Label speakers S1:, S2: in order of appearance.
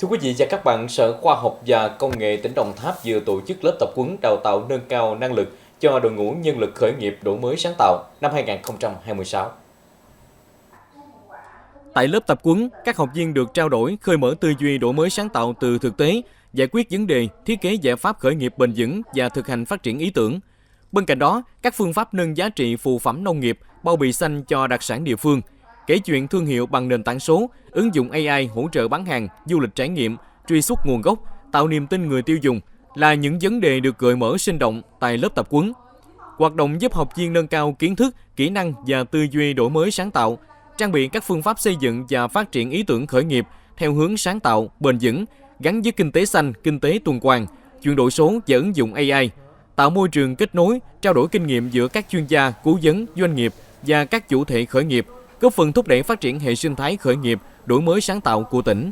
S1: Thưa quý vị và các bạn, Sở Khoa học và Công nghệ tỉnh Đồng Tháp vừa tổ chức lớp tập huấn đào tạo nâng cao năng lực cho đội ngũ nhân lực khởi nghiệp đổi mới sáng tạo năm 2026.
S2: Tại lớp tập huấn, các học viên được trao đổi khơi mở tư duy đổi mới sáng tạo từ thực tế, giải quyết vấn đề, thiết kế giải pháp khởi nghiệp bền vững và thực hành phát triển ý tưởng. Bên cạnh đó, các phương pháp nâng giá trị phụ phẩm nông nghiệp, bao bì xanh cho đặc sản địa phương, kể chuyện thương hiệu bằng nền tảng số, ứng dụng AI hỗ trợ bán hàng, du lịch trải nghiệm, truy xuất nguồn gốc, tạo niềm tin người tiêu dùng là những vấn đề được gợi mở sinh động tại lớp tập huấn. Hoạt động giúp học viên nâng cao kiến thức, kỹ năng và tư duy đổi mới sáng tạo, trang bị các phương pháp xây dựng và phát triển ý tưởng khởi nghiệp theo hướng sáng tạo, bền vững, gắn với kinh tế xanh, kinh tế tuần hoàn, chuyển đổi số và ứng dụng AI, tạo môi trường kết nối, trao đổi kinh nghiệm giữa các chuyên gia, cố vấn, doanh nghiệp và các chủ thể khởi nghiệp, góp phần thúc đẩy phát triển hệ sinh thái khởi nghiệp, đổi mới sáng tạo của tỉnh.